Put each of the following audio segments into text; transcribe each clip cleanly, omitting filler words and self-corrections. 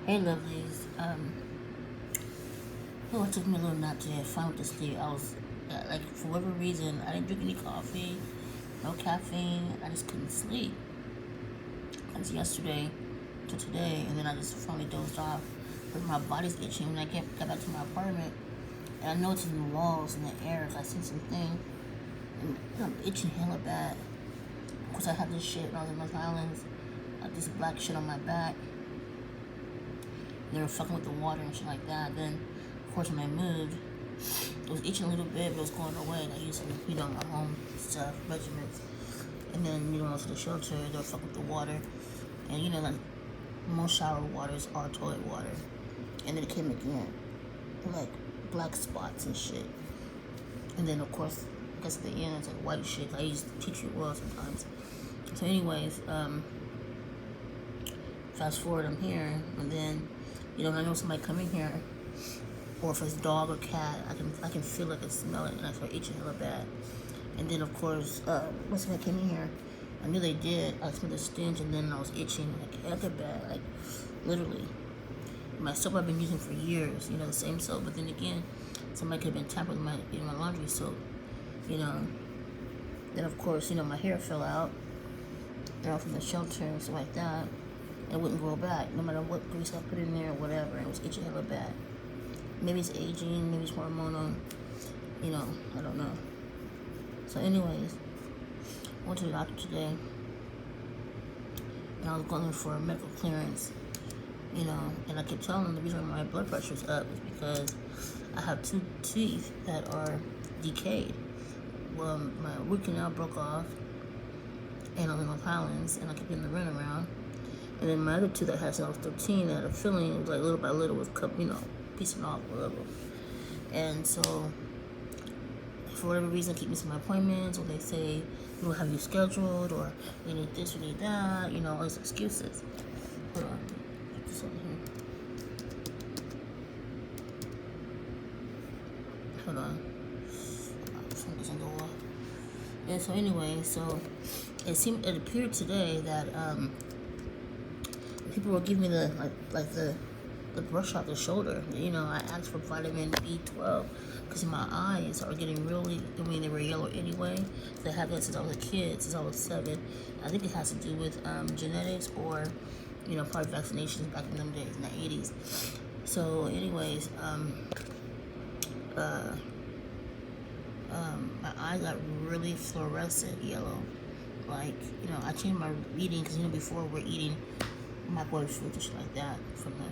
Hey lovelies. It took me a little nap today. I finally went to sleep. I was like, for whatever reason, I didn't drink any coffee, no caffeine. I just couldn't sleep. Since yesterday to today, and then I just finally dozed off because my body's itching. When I got back to my apartment, and I know it's in the walls and the air. I seen something, and I'm itching hella bad. Of course, I had this shit when I was in North Islands, like this black shit on my back. They were fucking with the water and shit like that. Then, of course, when I moved, it was itching a little bit, but it was going away. I used to, my home stuff, regiments. And then, I went to the shelter, they were fucking with the water. And, like, most shower waters are toilet water. And then it came again, like, black spots and shit. And then, of course, I guess at the end, it's like white shit. I used to teach you well sometimes. So anyways, fast forward, I'm here, and then, when I know somebody coming here, or if it's dog or cat, I can feel it, I can smell it, and I start itching hella bad. And then, of course, once I came in here, I knew they did. I smelled the stench, and then I was itching like hella bad, like literally. My soap I've been using for years, the same soap. But then again, somebody could have been tampered with my laundry soap, Then of course, my hair fell out, from the shelter and stuff like that. It wouldn't grow back, no matter what grease I put in there or whatever. It was itching hella bad. Maybe it's aging, maybe it's hormonal, I don't know. So anyways, I went to the doctor today, and I was going for a medical clearance, and I kept telling them the reason why my blood pressure is up is because I have two teeth that are decayed. Well, my root canal broke off, and I was in North Highlands, and I kept getting the runaround. And then my other two that I had since I was 13, I had a feeling it was like little by little was piecing off a little. And so, for whatever reason, I keep missing my appointments, or they say, we don't have you scheduled, or we need this, we need that, all these excuses. Hold on, put this over here. Hold on. Phone doesn't go off. And so anyway, it appeared today that people were giving me the brush off the shoulder. I asked for vitamin B12 because my eyes are getting really, they were yellow anyway. So I had that since I was a kid, since I was 7. I think it has to do with genetics or, probably vaccinations back in them days, in the 80s. So anyways, my eyes got really fluorescent yellow. Like, I changed my eating because, before we're eating microwave food and shit like that from the,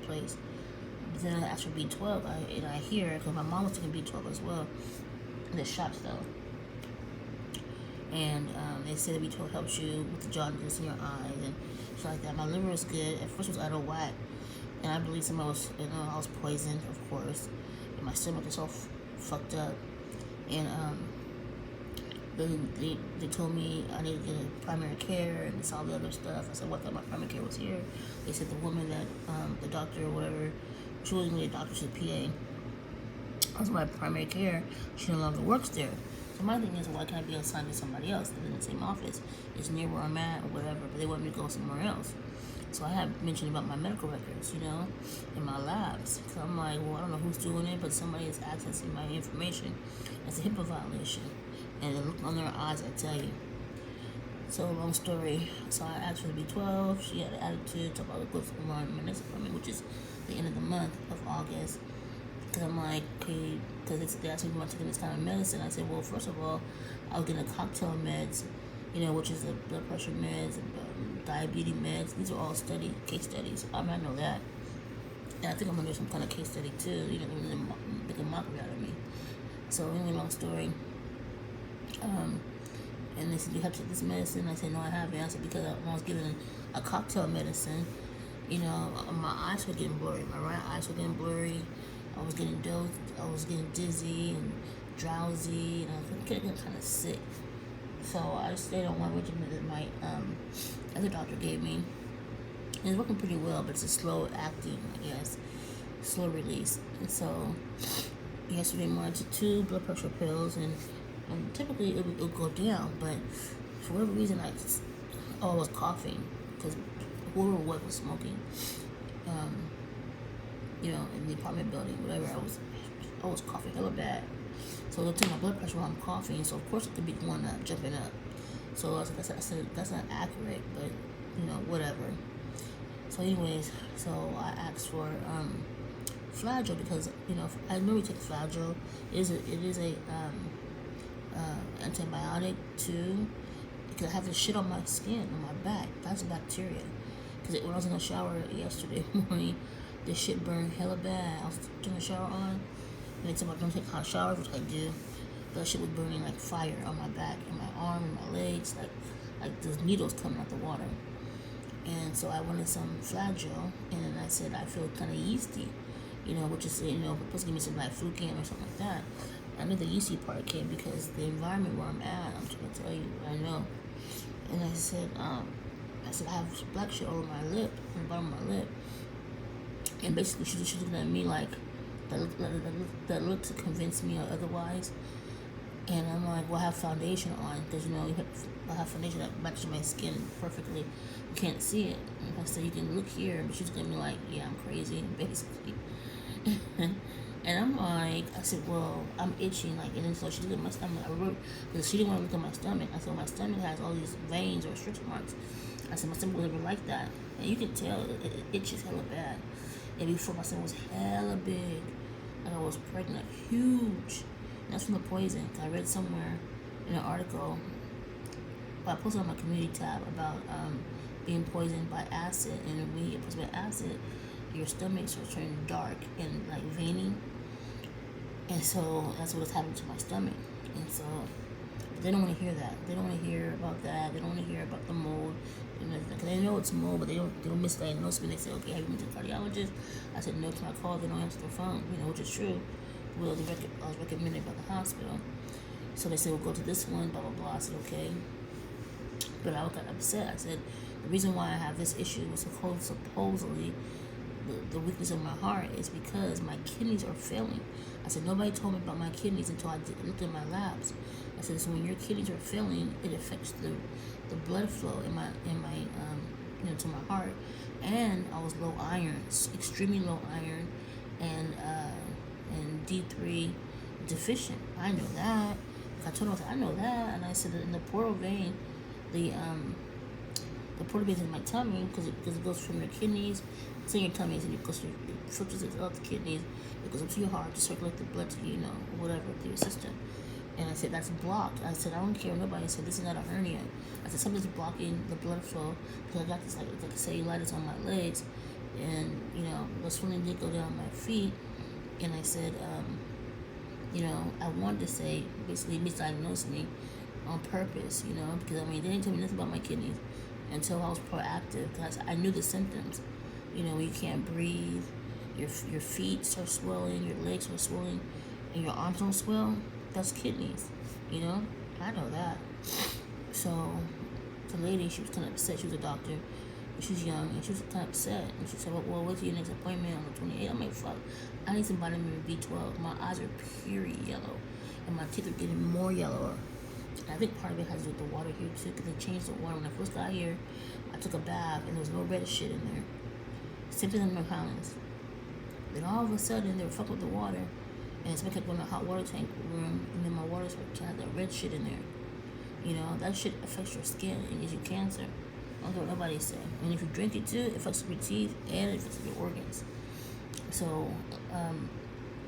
place. But then I asked for B12, and I hear, because my mom was taking B12 as well, in the shops though. And they say that B12 helps you with the jaundice in your eyes and shit like that. My liver was good. At first it was out of whack. And I believe somebody was, I was poisoned, of course. And my stomach was all fucked up. And they told me I needed to get a primary care and this all the other stuff. I said, well, I thought my primary care was here. They said the woman that, the doctor or whatever, she wasn't really a doctor, she's a PA. That was my primary care. She no longer works there. So my thing is, why can't I be assigned to somebody else in the same office? It's near where I'm at or whatever, but they want me to go somewhere else. So I had mentioned about my medical records, and my labs. So I'm like, well, I don't know who's doing it, but somebody is accessing my information. It's a HIPAA violation. And the look on their eyes, I tell you. So long story. So I asked for the B12. She had an attitude. Talk about what's going on in my next appointment, which is the end of the month of August. Because I'm like, okay, because they asked me if I'm taking this kind of medicine. I said, well, first of all, I was getting a cocktail meds, which is the blood pressure meds, diabetes meds. These are all case studies. I know that. And I think I'm going to do some kind of case study too. They make a mockery out of me. So anyway, long story. And they said, you have to take this medicine. I said, no, I haven't. I said, because when I was given a cocktail medicine, my eyes were getting blurry. My right eyes were getting blurry. I was getting dozed. I was getting dizzy and drowsy, and I was getting kind of sick. So I stayed on one regimen that my other doctor gave me. And it's working pretty well, but it's a slow acting, I guess, slow release. And so yesterday morning I took 2 blood pressure pills, and typically it would go down, but for whatever reason I was coughing because whoever was smoking, um, in the apartment building, whatever. I was coughing hella bad. So they'll take my blood pressure while I'm coughing. So of course it could be the one not jumping up. So I said that's not accurate, but whatever. So anyways, so I asked for Flagyl because I normally take Flagyl. It is a antibiotic too, because I have this shit on my skin, on my back. That's bacteria. Because when I was in the shower yesterday morning, this shit burned hella bad. I was turning the shower on, and they told me I don't take hot showers, which I do. That shit was burning like fire on my back, and my arm, and my legs, like there's needles coming out the water. And so I wanted some Flagyl, and then I said I feel kind of yeasty, which is supposed to give me some like fluke-in or something like that. I know the yeasty part came because the environment where I'm at. I'm trying to tell you, I know. And I said I have black shit all over my lip, on the bottom of my lip. And basically, she's looking at me like that looked to convince me otherwise. And I'm like, well, I have foundation on because I have foundation that matches my skin perfectly. You can't see it. And I said, you can look here, but she's gonna be like, yeah, I'm crazy, basically. And I'm like, I said, well, I'm itching, like, and then so she looked at my stomach. I wrote because she didn't want to look at my stomach. I said, well, my stomach has all these veins or stretch marks. I said, my stomach was never like that, and you can tell it itches hella bad. And before, my stomach was hella big, like I was pregnant, huge. And that's from the poison. I read somewhere in an article, I posted on my community tab about being poisoned by acid, and when you get poisoned by acid, your stomach starts turning dark and like veiny. And so that's what was happening to my stomach. And so they don't want to hear that. They don't want to hear about that. They don't want to hear about the mold. Because they know it's mold, but they don't misdiagnose me. They say, okay, have you been to the cardiologist? I said, no, to my call. They don't answer their phone, which is true. Well, I was recommended by the hospital. So they said, well, go to this one, blah, blah, blah. I said, okay. But I got upset. I said, the reason why I have this issue was supposedly the weakness of my heart is because my kidneys are failing. I said, nobody told me about my kidneys until I looked at my labs. I said, so when your kidneys are failing, it affects the blood flow in my to my heart. And I was low iron, extremely low iron, and D3 deficient. I know that. I told him, I know that, and I said that in the portal vein, the portal vein is in my tummy because it goes from your kidneys, it's in your tummy, and it goes to filters it out the kidneys, it goes up to your heart to circulate the blood to you, whatever through your system. And I said that's blocked. I said I don't care what nobody said. This is not a hernia. I said something's blocking the blood flow because I got this like cellulitis on my legs, and the swelling did go down my feet. And I said, I wanted to say basically misdiagnosed me on purpose, because they didn't tell me nothing about my kidneys until I was proactive because I knew the symptoms. When you can't breathe, your feet start swelling, your legs start swelling, and your arms don't swell. That's kidneys, I know that. So the lady, she was kind of upset. She was a doctor. She's young, and she was kind of upset. And she said, well, what's your next appointment on the 28th? I'm like, fuck, I need some vitamin B12. My eyes are pure yellow, and my teeth are getting more yellower. And I think part of it has to do with the water here, too, because they changed the water. When I first got here, I took a bath, and there was no red shit in there. Same thing in my Collins. Then all of a sudden, they were fucking with the water, and somebody kept going to the hot water tank room, and then my water started to have that red shit in there. That shit affects your skin and gives you cancer. I don't care what nobody say. And if you drink it too, it affects your teeth and it affects your organs. So,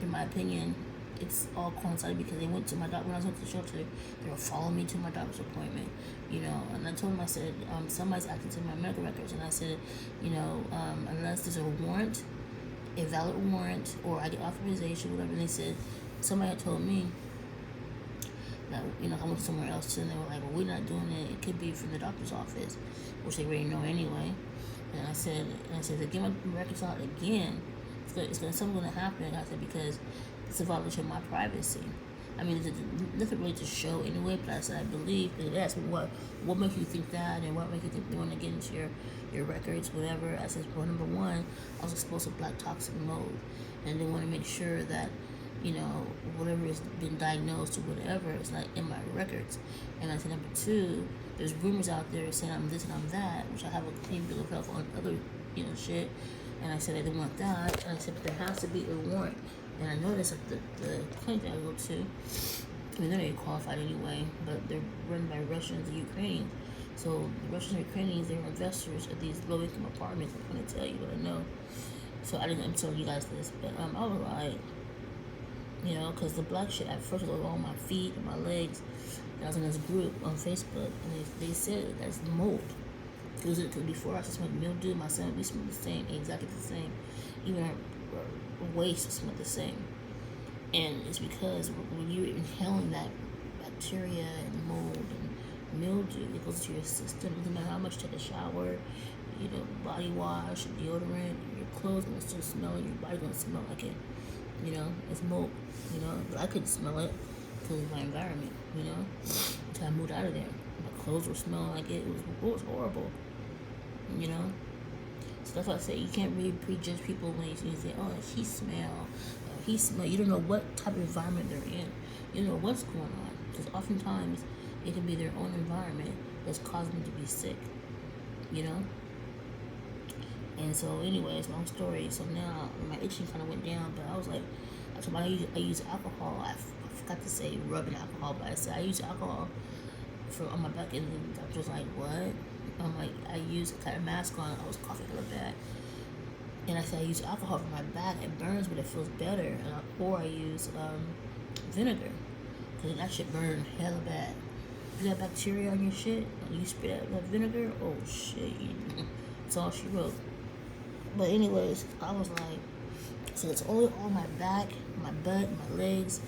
in my opinion, it's all coincided because they went to my doctor when I went to the shelter. They were following me to my doctor's appointment, and I told them, I said, somebody's acting to my medical records, and I said, unless there's a warrant, a valid warrant, or I get authorization, whatever. And they said, somebody had told me that, I went somewhere else too, and they were like, well, we're not doing it. It could be from the doctor's office, which they already know anyway. And I said, to get my records out again, something's going to happen. I said, because it's a violation of my privacy. There's nothing really to show anyway, but I said, I believe, they asked me what makes you think that, and what makes you think they want to get into your records, whatever. I said, well, number one, I was exposed to black toxic mold, and they want to make sure that, whatever has been diagnosed or whatever, it's not in my records. And I said, number two, there's rumors out there saying I'm this and I'm that, which I have a clean bill of health on other, shit. And I said I didn't want that. And I said, but there has to be a warrant. And I noticed that the clinic that I go to, I mean, they're not qualified anyway, but they're run by Russians and Ukrainians. So the Russians and Ukrainians, they're investors of these low-income apartments. I'm going to tell you what I know. So I'm telling you guys this, but I was like, you know, because the black shit at first was on my feet and my legs. And I was in this group on Facebook, and they said that's mold. Because before I used to smell mildew, my son, we smelled the same, exactly the same. Even our waist smelled the same. And it's because when you're inhaling that bacteria and mold and mildew, it goes to your system. No matter how much you take a shower, you know, body wash, deodorant, your clothes gonna still smell it, your body gonna smell like it. You know, it's mold, you know, but I couldn't smell it because of my environment, you know, until I moved out of there. My clothes were smelling like it. It was horrible, you know. So that's why I say you can't really prejudge people when you say, oh, he smell, he smell. You don't know what type of environment they're in. You don't know what's going on, because oftentimes it can be their own environment that's causing them to be sick, you know. And so, anyways, long story. So now my itching kind of went down, but I was like, I told my I use alcohol. I forgot to say rubbing alcohol, but I said I use alcohol on my back, and the doctor was like, what? I'm like, I had a mask on. I was coughing really bad, and I said I use alcohol for my back. It burns, but it feels better. Or I use vinegar, because that shit burn hella bad. If you got bacteria on your shit, and you spit out that vinegar, oh shit, that's all she wrote. But anyways, I was like, so it's only on my back, my butt, my legs,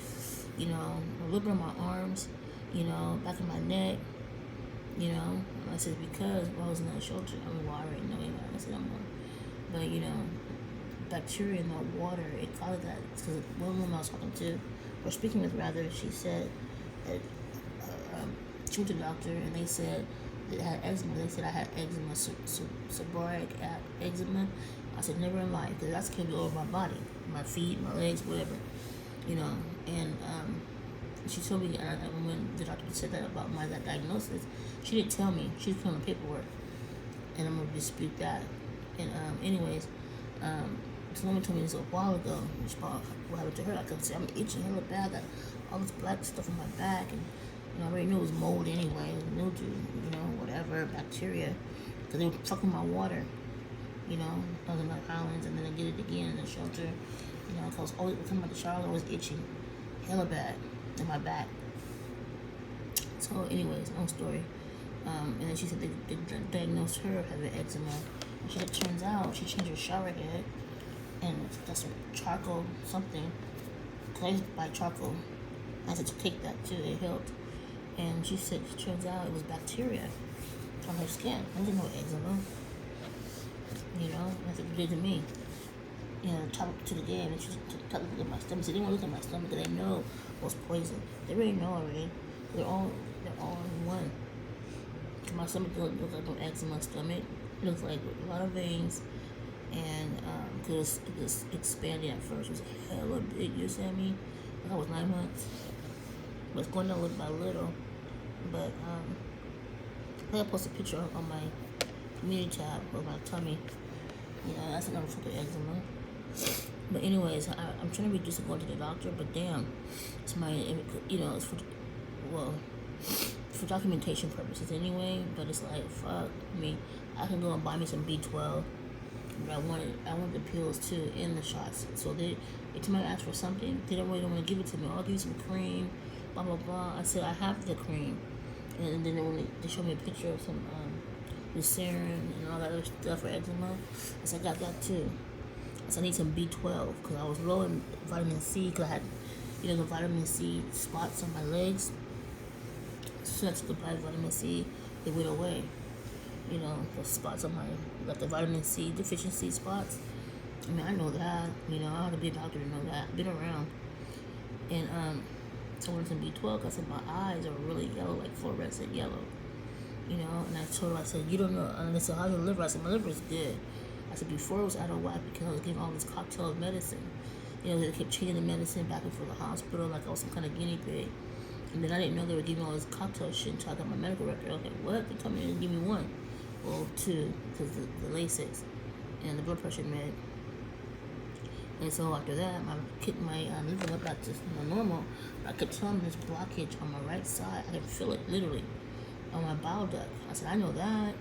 you know, a little bit on my arms, you know, back of my neck, you know. And I said, because I was in that shelter, I mean, well, I already know anyway. I said, I'm going. But, you know, bacteria in my water, it caused that. Because one woman I was talking to, or speaking with rather, she said that she went to the doctor and they said that I had eczema. They said I had eczema, seborrheic eczema. I said, never in life, because that's can be over my body, my feet, my legs, whatever, you know. And she told me, when the doctor said that about that diagnosis, she didn't tell me. She put on the paperwork, and I'm gonna dispute that. And anyways, this woman told me this a while ago. About what happened to her. I could say I'm itching hella bad. Got all this black stuff on my back, and you know, I already knew it was mold anyway. It was mildew, you know, whatever, bacteria, because they were fucking my water. You know, I was in my Highlands, and then I get it again in the shelter. You know, because I was always coming out the shower, I was itching hella bad in my back. So, anyways, long story. And then she said they diagnosed her having eczema. And it turns out she changed her shower head, and that's charcoal something. Because I used to buy charcoal. I had to take that too. It helped. And she said it turns out it was bacteria on her skin. I didn't know eczema. You know, that's what it did to me. You know, talk to the game, and she took a look at my stomach. She didn't want to look at my stomach because they know it was poison. They already know already. They're all in one. My stomach doesn't look like no eczema stomach. It looks like a lot of veins, and because it was expanding at first. It was hella big. You see what I mean? Like I was 9 months, but it's going down little by little. But I think I posted a picture on my community tab of my tummy. You know, that's another fucking eczema. But anyways, I'm trying to reduce it going to the doctor, but damn, it's my, you know, it's for documentation purposes anyway. But it's like, fuck me. I can go and buy me some B12, but I wanted the pills too in the shots. So they somebody asked for something, they don't really want to give it to me. I'll give you some cream, blah blah blah. I said I have the cream, and then they showed me a picture of some Lucerne and all that other stuff for eczema. I said I got that too. I said I need some B12 because I was low in vitamin C because I had, you know, the vitamin C spots on my legs. So I took the vitamin C, it went away. You know, the spots on my, like the vitamin C deficiency spots. I mean, I know that. You know, I ought to be a doctor to know that. I've been around. And so when it's in B12, I said my eyes are really yellow, like fluorescent yellow. You know, and I told her, I said, you don't know. And they said, how's your liver? I said, my liver is good. I said, before it was out of whack because I was getting all this cocktail of medicine. You know, they kept changing the medicine back and forth to the hospital like I was some kind of guinea pig. And then I didn't know they were giving all this cocktail shit until I got my medical record. I was like, what? They told me they didn't give me one. Well, two, because the Lasix. and the blood pressure med. And so after that, my liver went back to normal. I could tell this blockage on my right side. I could feel it literally on my bile duct. I said, I know that.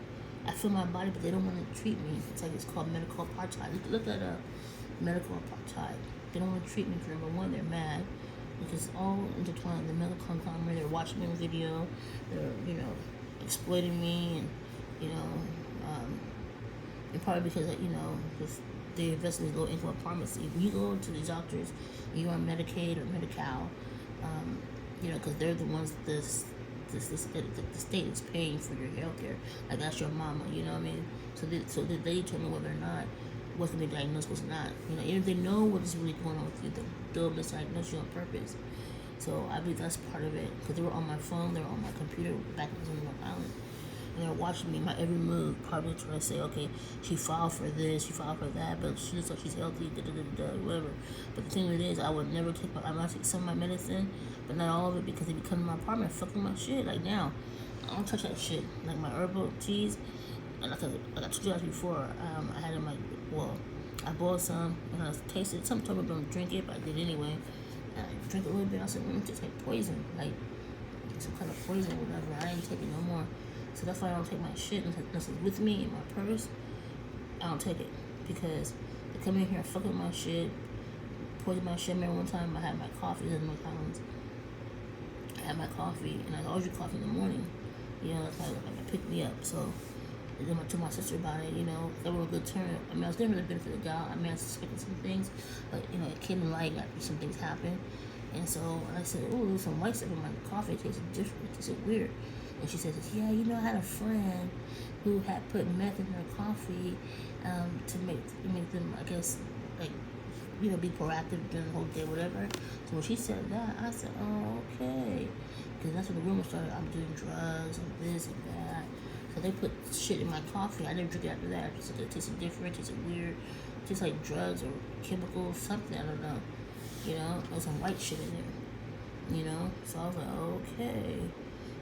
I feel my body, but they don't want to treat me. It's like it's called medical apartheid. Look at medical apartheid. They don't want to treat me for number one. They're mad because it's all intertwined. The medical conglomerate. They're watching me on video. They're exploiting me, and and probably because because they invest in these low income pharmacy. When you go to these doctors, and you're on Medicaid or Medi-Cal, because they're the ones the state is paying for your health care. Like that's your mama, you know what I mean? So they determine whether or not what's going to be diagnosed, what's not. Even if they know what is really going on with you, they'll misdiagnose you on purpose. So I believe that's part of it, because they were on my phone, they were on my computer back in Long Island, and they're watching me, my every move, probably trying to say, okay, she filed for this, she filed for that, but she looks like she's healthy, whatever. But the thing of it is, I would never I might take some of my medicine, but not all of it, because they be coming to my apartment fucking my shit. Like now, I don't touch that shit. Like my herbal teas, and like I told you guys before, I had them I boiled some, and I tasted it. Some told me don't drink it, but I did anyway. And I drank a little bit. I said, it tastes like poison, like some kind of poison or whatever. I ain't taking no more. So that's why I don't take my shit unless it's with me in my purse. I don't take it because they come in here and fuck with my shit, poison my shit. I remember one time I had my coffee in North Islands. I had my coffee, and I always drink coffee in the morning. That's like pick me up. So then I told my sister about it, they were a good turn. I mean, I was never the benefit of the doubt. I mean, I suspected some things, but, it came to light after some things happened. And so I said, oh, there's some white stuff in my coffee. It tasted different. It tasted weird. And she says, yeah, I had a friend who had put meth in her coffee to make them, I guess, like, be proactive during the whole day, whatever. So when she said that, I said, oh, okay. Because that's when the rumor started. I'm doing drugs and this and that. So they put shit in my coffee. I never drink it after that. It tasted different, it tasted weird. It tasted like drugs or chemicals, something, I don't know. There's some white shit in there. So I was like, okay.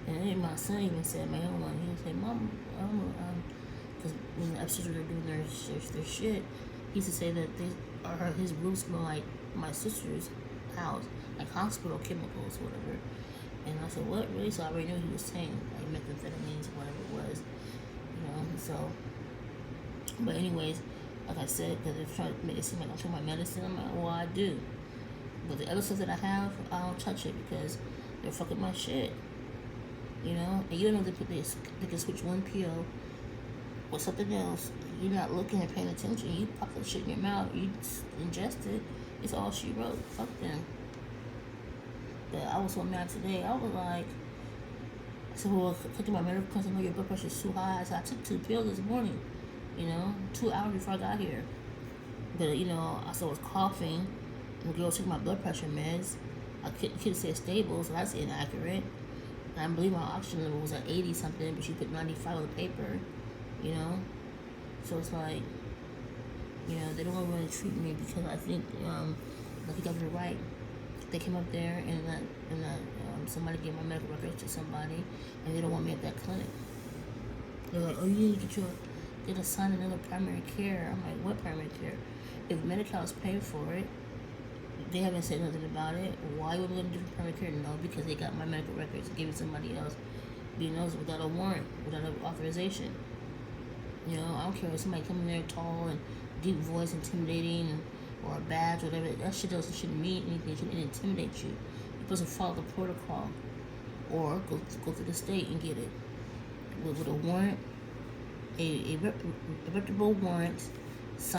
And then my son even said, my young one, he would say, Mom, because when the upstairs were doing their shit, he used to say that his room smelled like my sister's house, like hospital chemicals, whatever. And I said, what, really? So I already knew he was saying, like, methamphetamines, whatever it was, so. But anyways, like I said, because they're trying to make it seem like I took my medicine, I'm like, well, I do. But the other stuff that I have, I don't touch it because they're fucking my shit, And you don't know they can switch one pill with something else. You're not looking and paying attention. You pop that shit in your mouth, you ingest it. It's all she wrote. Fuck them. But I was so mad today. I was like, I said, well, cooking my medical because I know your blood pressure is too high. So I took 2 pills this morning, 2 hours before I got here. But, I still was coughing. And the girl took my blood pressure meds. I couldn't say it's stable, so that's inaccurate. And I believe my oxygen level was at 80 something, but she put 95 on the paper, So it's like, they don't want to really treat me because I think, like you guys were right. They came up there and somebody gave my medical records to somebody, and they don't want me at that clinic. They're like, oh, you need to get assigned another primary care. I'm like, what primary care? If Medi-Cal is paying for it, they haven't said nothing about it. Why would we go to different primary care? No, because they got my medical records and gave it to somebody else, without a warrant, without an authorization. I don't care if somebody coming there tall and deep voice, intimidating, or a badge, whatever. That shit shouldn't mean anything. It shouldn't intimidate you. You're supposed to follow the protocol, or go to the state and get it with a warrant, a reputable warrant